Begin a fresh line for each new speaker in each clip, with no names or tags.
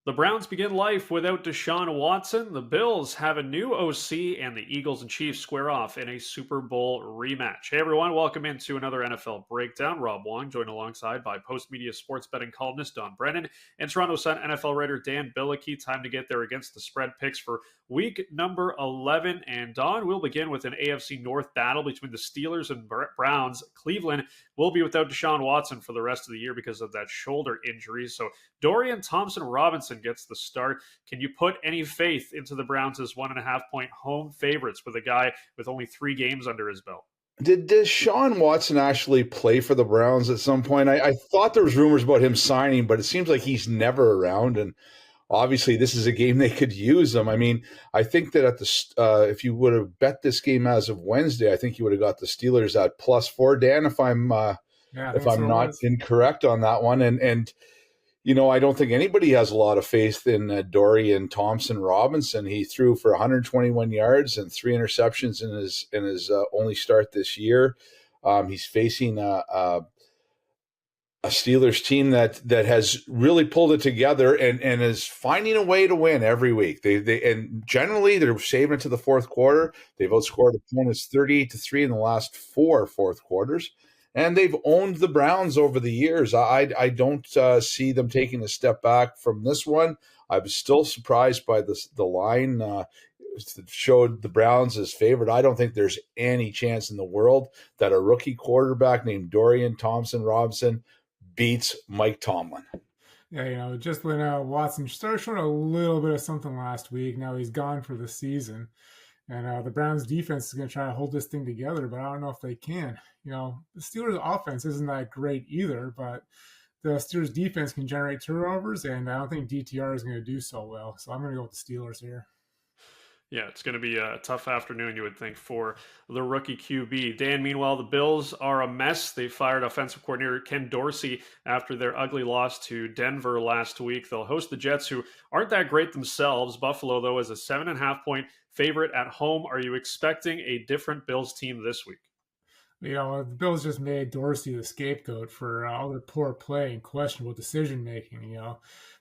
The Browns begin life without Deshaun Watson. The Bills have a new OC, and the Eagles and Chiefs square off in a Super Bowl rematch. Hey, everyone, welcome into another NFL breakdown. Rob Wong, joined alongside by Postmedia sports betting columnist Brennan and Toronto Sun NFL writer Dan Bilicki. Time to get there against the spread picks for week number 11. And Don, we'll begin with an AFC North battle between the Steelers and Browns. Cleveland will be without Deshaun Watson for the rest of the year because of that shoulder injury. So Dorian Thompson-Robinson gets the start. Can you put any faith into the Browns as 1.5-point home favorites with a guy with only 3 games under his belt?
Did Deshaun Watson actually play for the Browns at some point? I thought there was rumors about him signing, but it seems like he's never around. And obviously, this is a game they could use him. I mean, I think that if you would have bet this game as of Wednesday, I think you would have got the Steelers at +4. Dan, if I'm not incorrect on that one, and I don't think anybody has a lot of faith in Dorian Thompson-Robinson. He threw for 121 yards and 3 interceptions in his only start this year. He's facing a Steelers team that has really pulled it together and is finding a way to win every week. And generally they're saving it to the fourth quarter. They've outscored opponents 38-3 in the last 4 fourth quarters. And they've owned the Browns over the years. I don't see them taking a step back from this one. I was still surprised by the line that showed the Browns as favored. I don't think there's any chance in the world that a rookie quarterback named Dorian Thompson-Robinson beats Mike Tomlin.
Yeah, just when Watson started showing a little bit of something last week, now he's gone for the season. And the Browns defense is going to try to hold this thing together, but I don't know if they can. The Steelers offense isn't that great either, but the Steelers defense can generate turnovers, and I don't think DTR is going to do so well. So I'm going to go with the Steelers here.
Yeah, it's going to be a tough afternoon, you would think, for the rookie QB. Dan, meanwhile, the Bills are a mess. They fired offensive coordinator Ken Dorsey after their ugly loss to Denver last week. They'll host the Jets, who aren't that great themselves. Buffalo, though, is a 7.5-point favorite at home. Are you expecting a different Bills team this week?
The Bills just made Dorsey the scapegoat for all their poor play and questionable decision-making.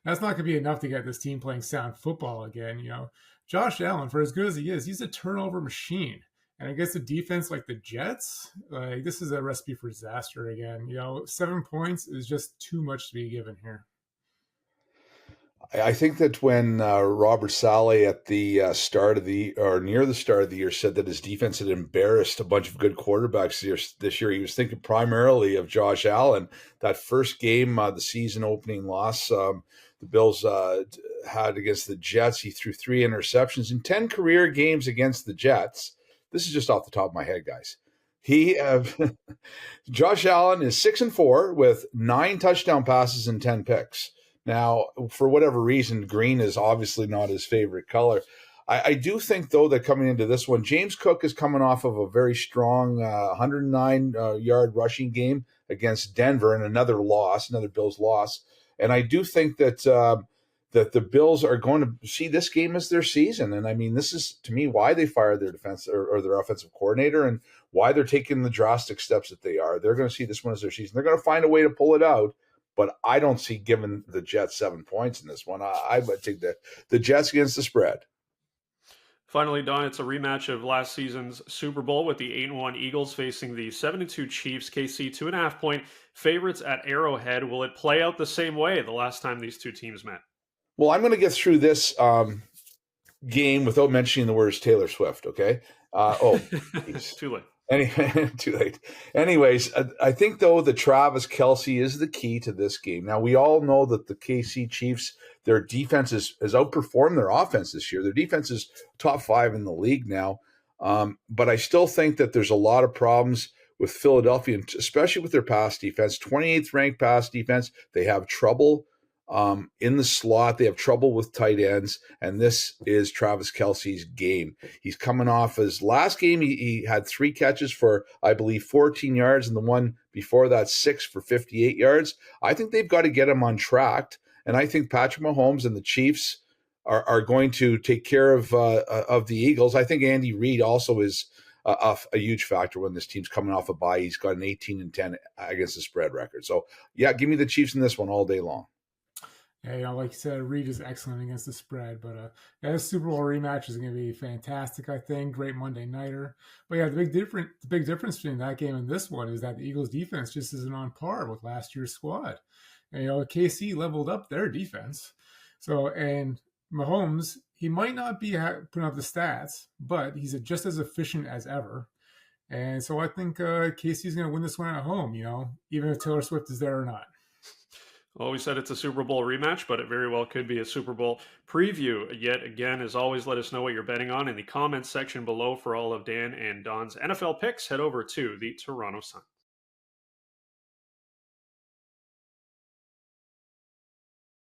That's not going to be enough to get this team playing sound football again. Josh Allen, for as good as he is, he's a turnover machine. And against a defense like the Jets, this is a recipe for disaster again. 7 points is just too much to be given here.
I think that when Robert Saleh at the near the start of the year said that his defense had embarrassed a bunch of good quarterbacks this year, he was thinking primarily of Josh Allen. That first game, the season opening loss, the Bills had against the Jets, he threw 3 interceptions in 10 career games against the Jets. This is just off the top of my head, guys. Josh Allen is 6-4 with 9 touchdown passes and 10 picks. Now, for whatever reason, green is obviously not his favorite color. I do think, though, that coming into this one, James Cook is coming off of a very strong 109-yard rushing game against Denver and another Bills loss. And I do think that the Bills are going to see this game as their season. And, I mean, this is, to me, why they fired their defense or their offensive coordinator and why they're taking the drastic steps that they are. They're going to see this one as their season. They're going to find a way to pull it out. But I don't see giving the Jets 7 points in this one. I would take the Jets against the spread.
Finally, Don, it's a rematch of last season's Super Bowl with the 8-1 Eagles facing the 7-2 Chiefs. KC 2.5-point favorites at Arrowhead. Will it play out the same way the last time these two teams met?
Well, I'm going to get through this game without mentioning the words Taylor Swift, okay?
Too late.
Too late. Anyways, I think, though, that Travis Kelce is the key to this game. Now, we all know that the KC Chiefs, their defense has outperformed their offense this year. Their defense is top 5 in the league now. But I still think that there's a lot of problems with Philadelphia, especially with their pass defense. 28th ranked pass defense. They have trouble in the slot. They have trouble with tight ends, and this is Travis Kelce's game. He's coming off his last game. He had 3 catches for, I believe, 14 yards, and the one before that, 6 for 58 yards. I think they've got to get him on track, and I think Patrick Mahomes and the Chiefs are going to take care of the Eagles. I think Andy Reid also is a huge factor when this team's coming off a bye. He's got an 18-10 against the spread record. So, yeah, give me the Chiefs in this one all day long.
Yeah, like you said, Reed is excellent against the spread, but yeah, this Super Bowl rematch is going to be fantastic. I think great Monday nighter. But yeah, the big difference between that game and this one is that the Eagles' defense just isn't on par with last year's squad. And, KC leveled up their defense. So and Mahomes, he might not be putting up the stats, but he's just as efficient as ever. And so I think KC's going to win this one at home. Even if Taylor Swift is there or not.
Well, we said it's a Super Bowl rematch, but it very well could be a Super Bowl preview. Yet again, as always, let us know what you're betting on in the comments section below for all of Dan and Don's NFL picks. Head over to the Toronto Sun.